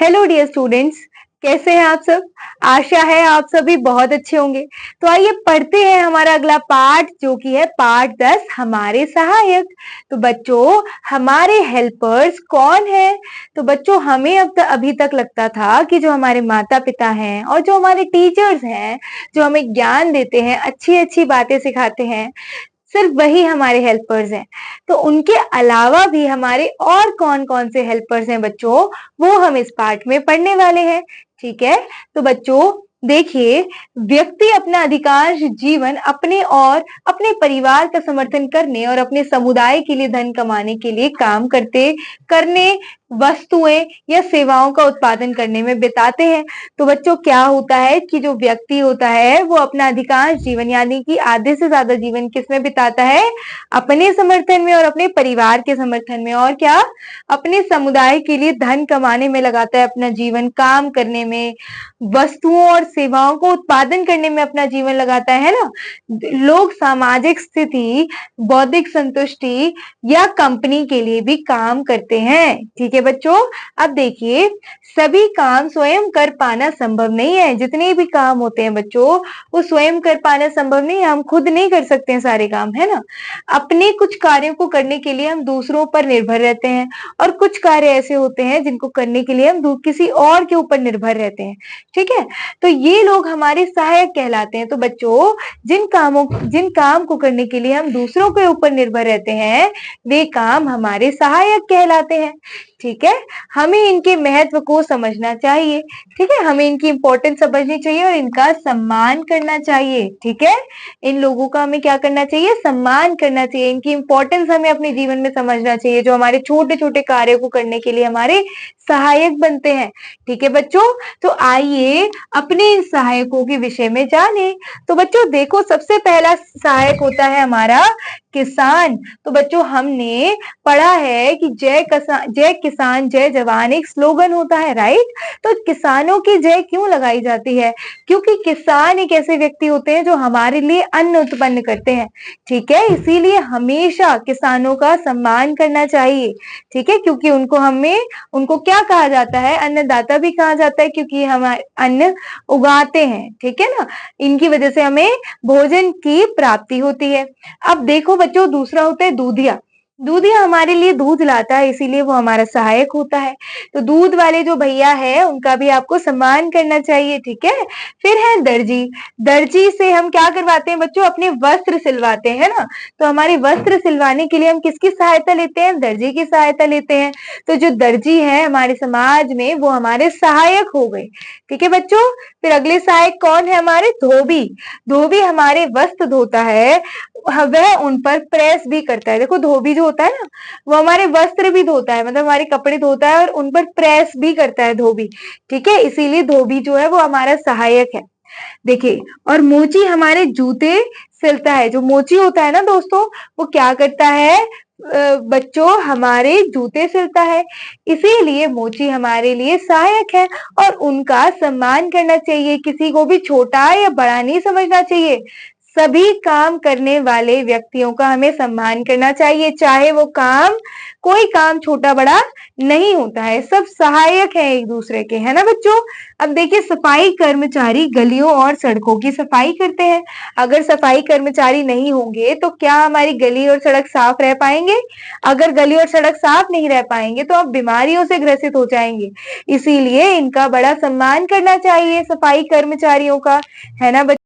Hello dear students, कैसे हैं आप सब। आशा है आप सभी बहुत अच्छे होंगे। तो आइए पढ़ते हैं हमारा अगला पाठ जो कि है पाठ 10 हमारे सहायक। तो बच्चों, हमारे हेल्पर्स कौन है। तो बच्चों, हमें अभी तक लगता था कि जो हमारे माता पिता हैं और जो हमारे टीचर्स हैं, जो हमें ज्ञान देते हैं, अच्छी अच्छी बातें सिखाते हैं, सिर्फ वही हमारे हेल्पर्स हैं। तो उनके अलावा भी हमारे और कौन-कौन से हेल्पर्स हैं बच्चों, वो हम इस पाठ में पढ़ने वाले हैं। ठीक है? तो बच्चों देखिए, व्यक्ति अपना अधिकांश जीवन अपने और अपने परिवार का समर्थन करने और अपने समुदाय के लिए धन कमाने के लिए काम करने, वस्तुएं या सेवाओं का उत्पादन करने में बिताते हैं। तो बच्चों, क्या होता है कि जो व्यक्ति होता है वो अपना अधिकांश जीवन यानी कि आधे से ज्यादा जीवन किसमें बिताता है? अपने समर्थन में और अपने परिवार के समर्थन में, और क्या, अपने समुदाय के लिए धन कमाने में लगाता है अपना जीवन, काम करने में, वस्तुओं और सेवाओं को उत्पादन करने में अपना जीवन लगाता है ना। लोग सामाजिक स्थिति, बौद्धिक संतुष्टि या कंपनी के लिए भी काम करते हैं। ठीक है बच्चों, अब देखिए, सभी काम स्वयं कर पाना संभव नहीं है। जितने भी काम होते हैं बच्चों, वो स्वयं कर पाना संभव नहीं है। हम खुद नहीं कर सकते हैं सारे काम, है ना। अपने कुछ कार्यों को करने के लिए हम दूसरों पर निर्भर रहते हैं, और कुछ कार्य ऐसे होते हैं जिनको करने के लिए हम किसी और के ऊपर निर्भर रहते हैं। ठीक है, तो ये लोग हमारे सहायक कहलाते हैं। तो बच्चों, जिन काम को करने के लिए हम दूसरों के ऊपर निर्भर रहते हैं, वे काम हमारे सहायक कहलाते हैं। ठीक है, हमें इनके महत्व को समझना चाहिए। ठीक है, हमें इनकी इंपॉर्टेंस समझनी चाहिए और इनका सम्मान करना चाहिए। ठीक है, इन लोगों का हमें क्या करना चाहिए? सम्मान करना चाहिए। इनकी इंपॉर्टेंस हमें अपने जीवन में समझना चाहिए, जो हमारे छोटे छोटे कार्यों को करने के लिए हमारे सहायक बनते हैं। ठीक है बच्चों, तो आइए अपने इन सहायकों के विषय में जाने। तो बच्चों देखो, सबसे पहला सहायक होता है हमारा किसान। तो बच्चों, हमने पढ़ा है कि जय किसान जय जवान एक स्लोगन होता है, राइट। तो किसानों की जय क्यों लगाई जाती है? क्योंकि किसान एक ऐसे व्यक्ति होते हैं जो हमारे लिए अन्न उत्पन्न करते हैं। ठीक है, इसीलिए हमेशा किसानों का सम्मान करना चाहिए। ठीक है, क्योंकि उनको क्या कहा जाता है? अन्नदाता भी कहा जाता है, क्योंकि हमारे अन्न उगाते हैं। ठीक है ना, इनकी वजह से हमें भोजन की प्राप्ति होती है। अब देखो बच्चों, दूसरा होता है दूधिया। दूधिया हमारे लिए दूध लाता है, इसीलिए वो हमारा सहायक होता है। तो दूध वाले जो भैया है, उनका भी आपको सम्मान करना चाहिए। ठीक है, फिर है दर्जी। दर्जी से हम क्या करवाते हैं बच्चों? अपने वस्त्र सिलवाते हैं ना। तो हमारे वस्त्र सिलवाने के लिए हम किसकी सहायता लेते हैं? दर्जी की सहायता लेते हैं। तो जो दर्जी है हमारे समाज में, वो हमारे सहायक हो गए। ठीक है बच्चों, फिर अगले सहायक कौन है? हमारे धोबी। धोबी हमारे वस्त्र धोता है, वह उन पर प्रेस भी करता है। देखो, धोबी जो होता है ना, वो हमारे वस्त्र भी धोता है, मतलब हमारे कपड़े धोता है और उन पर प्रेस भी करता है धोबी। ठीक है, इसीलिए धोबी जो है वो हमारा सहायक है। देखिए, और मोची हमारे जूते सिलता है। जो मोची होता है ना दोस्तों, वो क्या करता है बच्चों? हमारे जूते सिलता है। इसीलिए मोची हमारे लिए सहायक है और उनका सम्मान करना चाहिए। किसी को भी छोटा या बड़ा नहीं समझना चाहिए। सभी काम करने वाले व्यक्तियों का हमें सम्मान करना चाहिए, चाहे वो काम, कोई काम छोटा बड़ा नहीं होता है, सब सहायक है एक दूसरे के, है ना बच्चों। अब देखिए, सफाई कर्मचारी गलियों और सड़कों की सफाई करते हैं। अगर सफाई कर्मचारी नहीं होंगे तो क्या हमारी गली और सड़क साफ रह पाएंगे? अगर गली और सड़क साफ नहीं रह पाएंगे तो आप बीमारियों से ग्रसित हो जाएंगे। इसीलिए इनका बड़ा सम्मान करना चाहिए, सफाई कर्मचारियों का, है ना बच्चों।